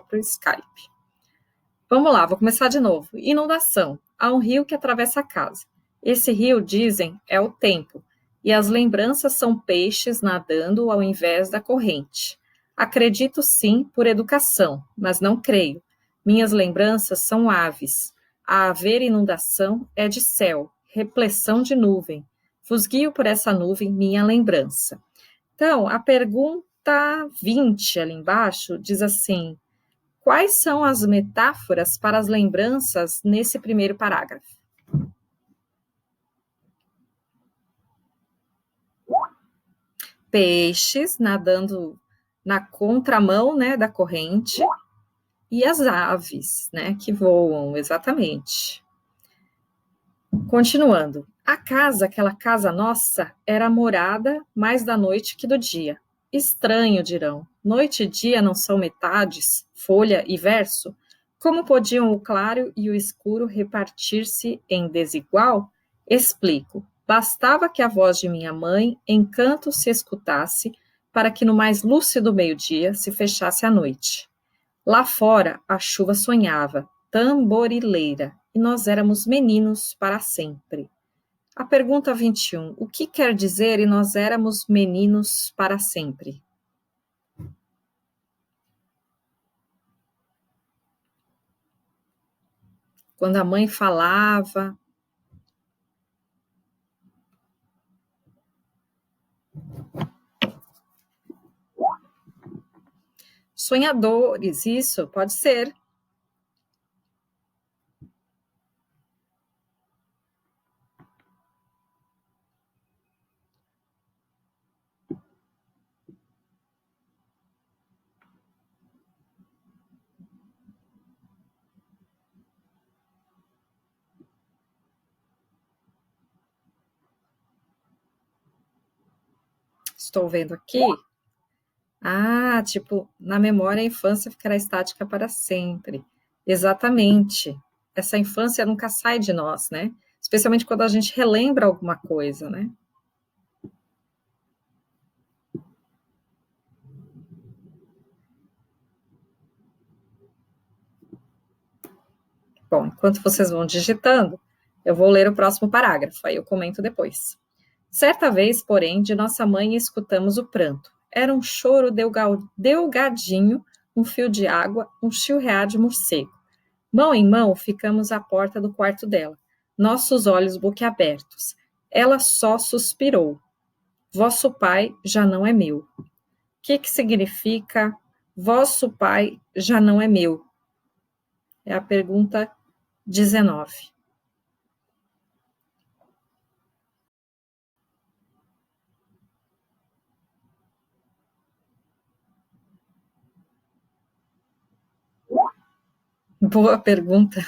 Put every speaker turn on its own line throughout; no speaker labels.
próprio Skype. Vamos lá, vou começar de novo. Inundação. Há um rio que atravessa a casa. Esse rio, dizem, é o tempo, e as lembranças são peixes nadando ao invés da corrente. Acredito sim por educação, mas não creio. Minhas lembranças são aves. A haver inundação é de céu, repressão de nuvem. Fusguio por essa nuvem minha lembrança. Então, a pergunta 20 ali embaixo diz assim: quais são as metáforas para as lembranças nesse primeiro parágrafo? Peixes nadando na contramão, né, da corrente, e as aves, né, que voam, exatamente. Continuando. A casa, aquela casa nossa, era morada mais da noite que do dia. Estranho, dirão. Noite e dia não são metades, folha e verso? Como podiam o claro e o escuro repartir-se em desigual? Explico. Bastava que a voz de minha mãe em canto se escutasse para que no mais lúcido meio-dia se fechasse a noite. Lá fora a chuva sonhava, tamborileira, e nós éramos meninos para sempre. A pergunta 21. O que quer dizer e nós éramos meninos para sempre? Quando a mãe falava. Sonhadores, isso, pode ser. Estou vendo aqui. Ah, tipo, na memória a infância ficará estática para sempre. Exatamente. Essa infância nunca sai de nós, né? Especialmente quando a gente relembra alguma coisa, né? Bom, enquanto vocês vão digitando, eu vou ler o próximo parágrafo, aí eu comento depois. Certa vez, porém, de nossa mãe escutamos o pranto. Era um choro delgadinho, um fio de água, um chilrear de morcego. Mão em mão, ficamos à porta do quarto dela, nossos olhos boquiabertos. Ela só suspirou. Vosso pai já não é meu. O que significa vosso pai já não é meu? É a pergunta 19. Boa pergunta.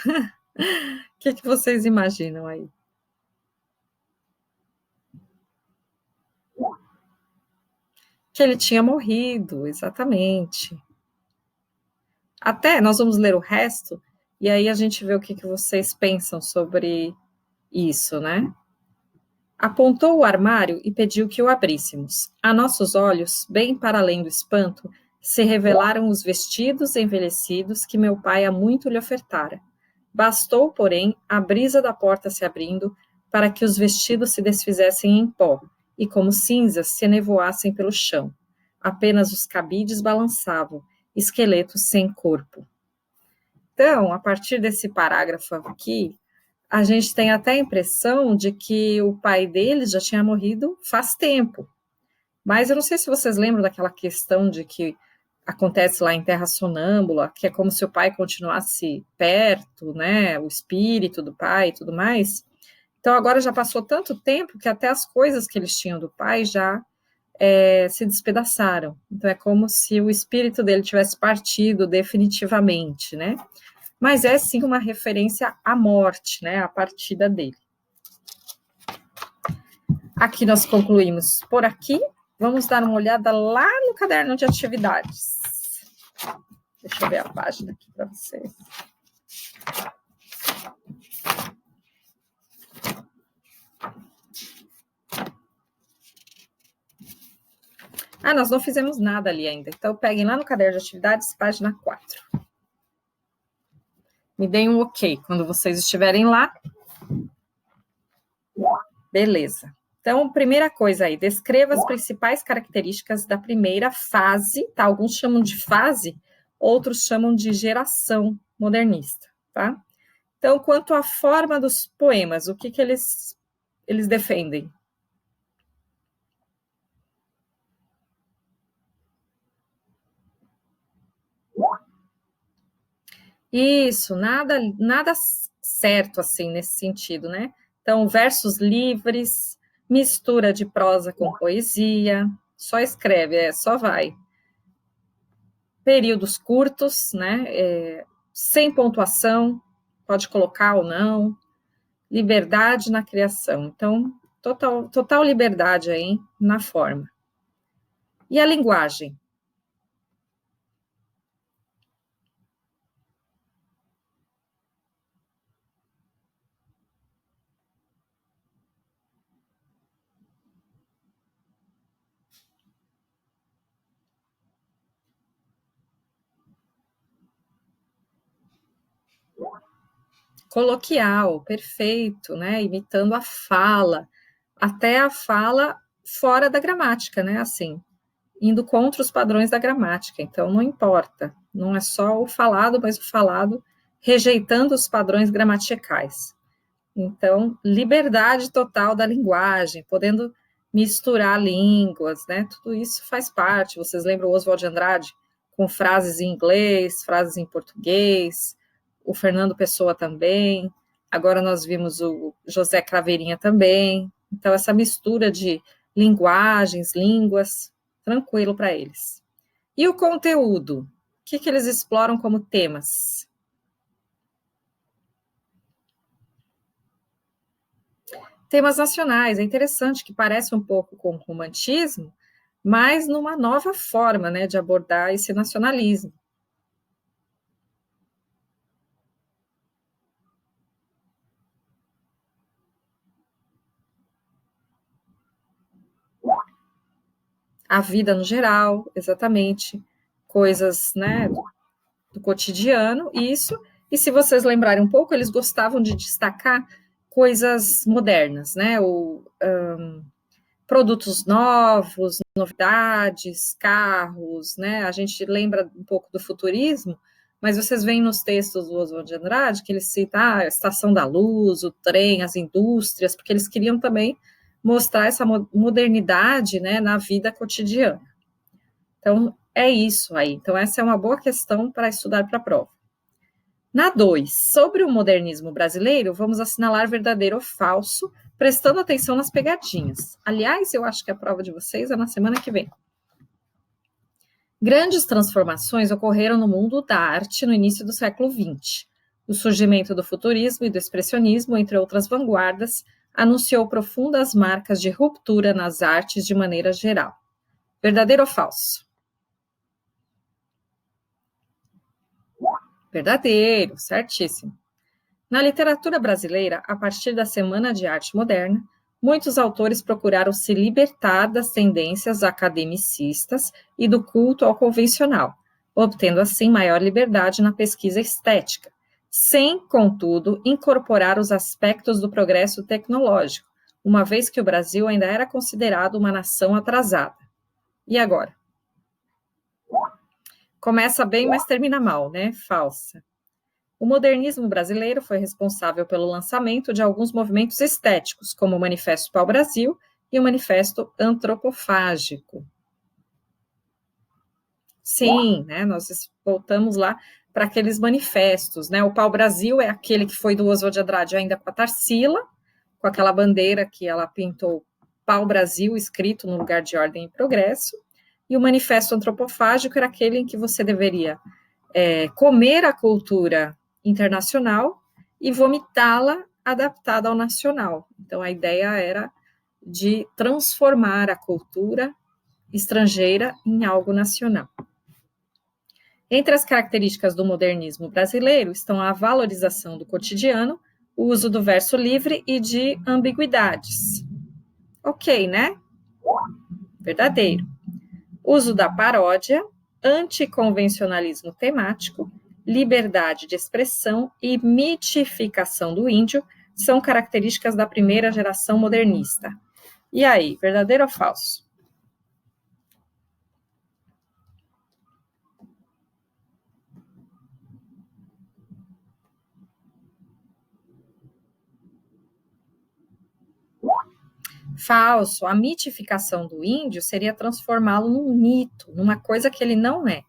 O que vocês imaginam aí? Que ele tinha morrido, exatamente. Até nós vamos ler o resto e aí a gente vê o que vocês pensam sobre isso, né? Apontou o armário e pediu que o abríssemos. A nossos olhos, bem para além do espanto, se revelaram os vestidos envelhecidos que meu pai há muito lhe ofertara. Bastou, porém, a brisa da porta se abrindo para que os vestidos se desfizessem em pó e, como cinzas, se nevoassem pelo chão. Apenas os cabides balançavam, esqueletos sem corpo. Então, a partir desse parágrafo aqui, a gente tem até a impressão de que o pai deles já tinha morrido faz tempo. Mas eu não sei se vocês lembram daquela questão de que acontece lá em Terra Sonâmbula, que é como se o pai continuasse perto, né, o espírito do pai e tudo mais. Então, agora já passou tanto tempo que até as coisas que eles tinham do pai já se despedaçaram. Então, é como se o espírito dele tivesse partido definitivamente, né? Mas é sim uma referência à morte, né? A partida dele. Aqui nós concluímos por aqui. Vamos dar uma olhada lá no caderno de atividades. Deixa eu ver a página aqui para vocês. Ah, nós não fizemos nada ali ainda. Então, peguem lá no caderno de atividades, página 4. Me deem um ok quando vocês estiverem lá. Beleza. Então, primeira coisa aí, descreva as principais características da primeira fase, tá? Alguns chamam de fase, outros chamam de geração modernista, tá? Então, quanto à forma dos poemas, o que eles defendem? Isso, nada certo assim nesse sentido, né? Então, versos livres, mistura de prosa com poesia, só escreve, só vai. Períodos curtos, né? Sem pontuação, pode colocar ou não. Liberdade na criação. Então, total liberdade aí na forma. E a linguagem? Coloquial, perfeito, né? Imitando a fala, até a fala fora da gramática, né? Assim, indo contra os padrões da gramática. Então, não importa, não é só o falado, mas o falado rejeitando os padrões gramaticais. Então, liberdade total da linguagem, podendo misturar línguas, né? Tudo isso faz parte. Vocês lembram o Oswald de Andrade com frases em inglês, frases em português, o Fernando Pessoa também. Agora nós vimos o José Craveirinha também. Então, essa mistura de linguagens, línguas, tranquilo para eles. E o conteúdo? O que eles exploram como temas? Temas nacionais, é interessante que parece um pouco com o romantismo, mas numa nova forma, né, de abordar esse nacionalismo. A vida no geral, exatamente, coisas, né, do cotidiano, isso, e se vocês lembrarem um pouco, eles gostavam de destacar coisas modernas, né, produtos novos, novidades, carros, né? A gente lembra um pouco do futurismo, mas vocês veem nos textos do Oswald de Andrade que ele cita a estação da luz, o trem, as indústrias, porque eles queriam também mostrar essa modernidade, né, na vida cotidiana. Então, é isso aí. Então, essa é uma boa questão para estudar para a prova. Na 2, sobre o modernismo brasileiro, vamos assinalar verdadeiro ou falso, prestando atenção nas pegadinhas. Aliás, eu acho que a prova de vocês é na semana que vem. Grandes transformações ocorreram no mundo da arte no início do século XX. O surgimento do futurismo e do expressionismo, entre outras vanguardas, anunciou profundas marcas de ruptura nas artes de maneira geral. Verdadeiro ou falso? Verdadeiro, certíssimo. Na literatura brasileira, a partir da Semana de Arte Moderna, muitos autores procuraram se libertar das tendências academicistas e do culto ao convencional, obtendo assim maior liberdade na pesquisa estética, sem, contudo, incorporar os aspectos do progresso tecnológico, uma vez que o Brasil ainda era considerado uma nação atrasada. E agora? Começa bem, mas termina mal, né? Falsa. O modernismo brasileiro foi responsável pelo lançamento de alguns movimentos estéticos, como o Manifesto Pau-Brasil e o Manifesto Antropofágico. Sim, né, nós voltamos lá para aqueles manifestos, né? O Pau-Brasil é aquele que foi do Oswald de Andrade ainda com a Tarsila, com aquela bandeira que ela pintou Pau-Brasil escrito no lugar de Ordem e Progresso, e o Manifesto Antropofágico era aquele em que você deveria comer a cultura internacional e vomitá-la adaptada ao nacional. Então, a ideia era de transformar a cultura estrangeira em algo nacional. Entre as características do modernismo brasileiro estão a valorização do cotidiano, o uso do verso livre e de ambiguidades. Ok, né? Verdadeiro. Uso da paródia, anticonvencionalismo temático, liberdade de expressão e mitificação do índio são características da primeira geração modernista. E aí, verdadeiro ou falso? Falso. A mitificação do índio seria transformá-lo num mito, numa coisa que ele não é.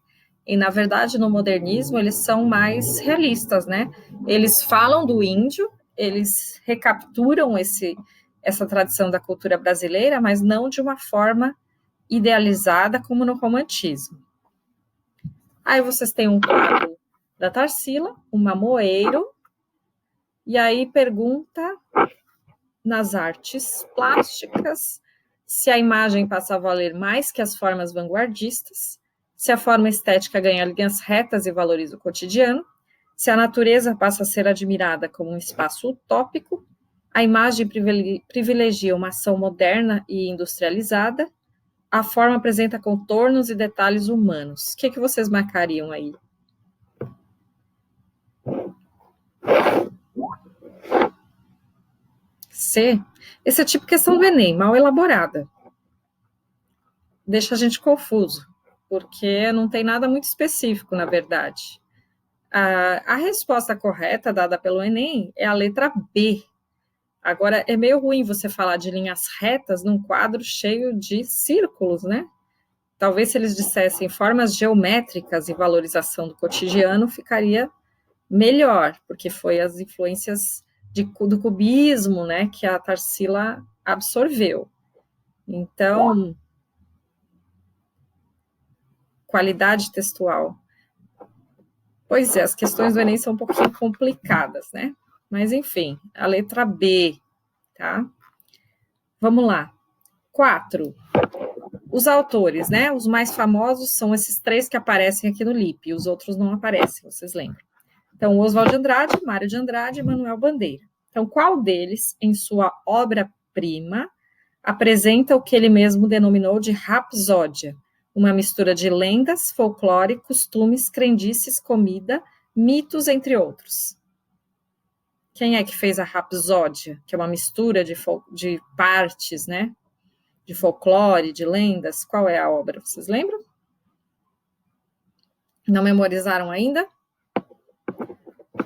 E, na verdade, no modernismo, eles são mais realistas, né? Eles falam do índio, eles recapturam essa tradição da cultura brasileira, mas não de uma forma idealizada como no romantismo. Aí vocês têm um quadro da Tarsila, um mamoeiro, e aí pergunta nas artes plásticas se a imagem passa a valer mais que as formas vanguardistas, se a forma estética ganha linhas retas e valoriza o cotidiano, se a natureza passa a ser admirada como um espaço utópico, a imagem privilegia uma ação moderna e industrializada, a forma apresenta contornos e detalhes humanos. O que vocês marcariam aí? C. Esse é tipo questão do Enem, mal elaborada. Deixa a gente confuso, porque não tem nada muito específico, na verdade. A resposta correta dada pelo Enem é a letra B. Agora, é meio ruim você falar de linhas retas num quadro cheio de círculos, né? Talvez se eles dissessem formas geométricas e valorização do cotidiano, ficaria melhor, porque foi as influências do cubismo, né, que a Tarsila absorveu. Então, qualidade textual. Pois é, as questões do Enem são um pouquinho complicadas, né? Mas, enfim, a letra B, tá? Vamos lá. 4. Os autores, né? Os mais famosos são esses 3 que aparecem aqui no LIP, os outros não aparecem, vocês lembram? Então, Oswald de Andrade, Mário de Andrade e Manuel Bandeira. Então, qual deles, em sua obra-prima, apresenta o que ele mesmo denominou de rapsódia, uma mistura de lendas, folclore, costumes, crendices, comida, mitos, entre outros? Quem é que fez a rapsódia, que é uma mistura de partes, né? De folclore, de lendas? Qual é a obra? Vocês lembram? Não memorizaram ainda?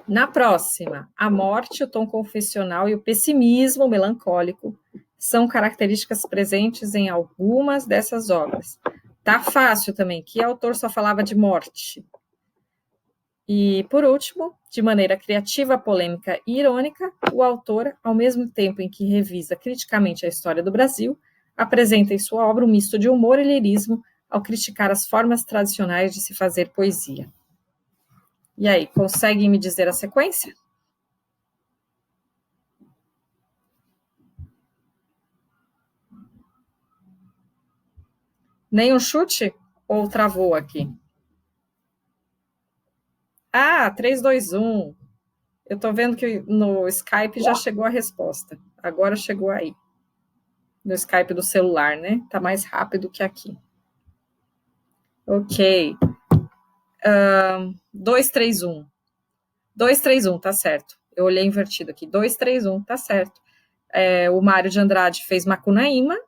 Na próxima, a morte, o tom confessional e o pessimismo melancólico são características presentes em algumas dessas obras. Tá fácil também, que autor só falava de morte? E, por último, de maneira criativa, polêmica e irônica, o autor, ao mesmo tempo em que revisa criticamente a história do Brasil, apresenta em sua obra um misto de humor e lirismo ao criticar as formas tradicionais de se fazer poesia. E aí, conseguem me dizer a sequência? Nenhum chute? Ou travou aqui? 3, 2, 1. Eu tô vendo que no Skype já chegou a resposta. Agora chegou aí. No Skype do celular, né? Tá mais rápido que aqui. Ok. 2, 3, 1. 2, 3, 1, tá certo. Eu olhei invertido aqui. 2, 3, 1, tá certo. O Mário de Andrade fez Macunaíma.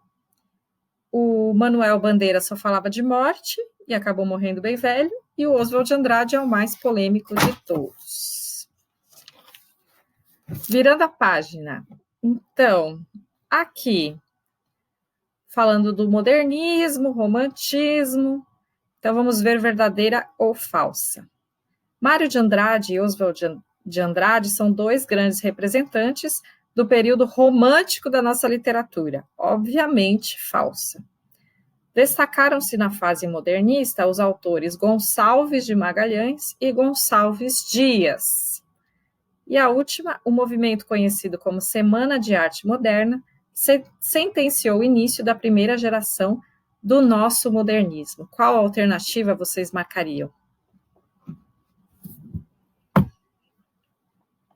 O Manuel Bandeira só falava de morte e acabou morrendo bem velho. E o Oswald de Andrade é o mais polêmico de todos. Virando a página. Então, aqui, falando do modernismo, romantismo. Então, vamos ver verdadeira ou falsa. Mário de Andrade e Oswald de Andrade são 2 grandes representantes do período romântico da nossa literatura. Obviamente, falsa. Destacaram-se na fase modernista os autores Gonçalves de Magalhães e Gonçalves Dias. E a última, o movimento conhecido como Semana de Arte Moderna, sentenciou o início da primeira geração do nosso modernismo. Qual alternativa vocês marcariam?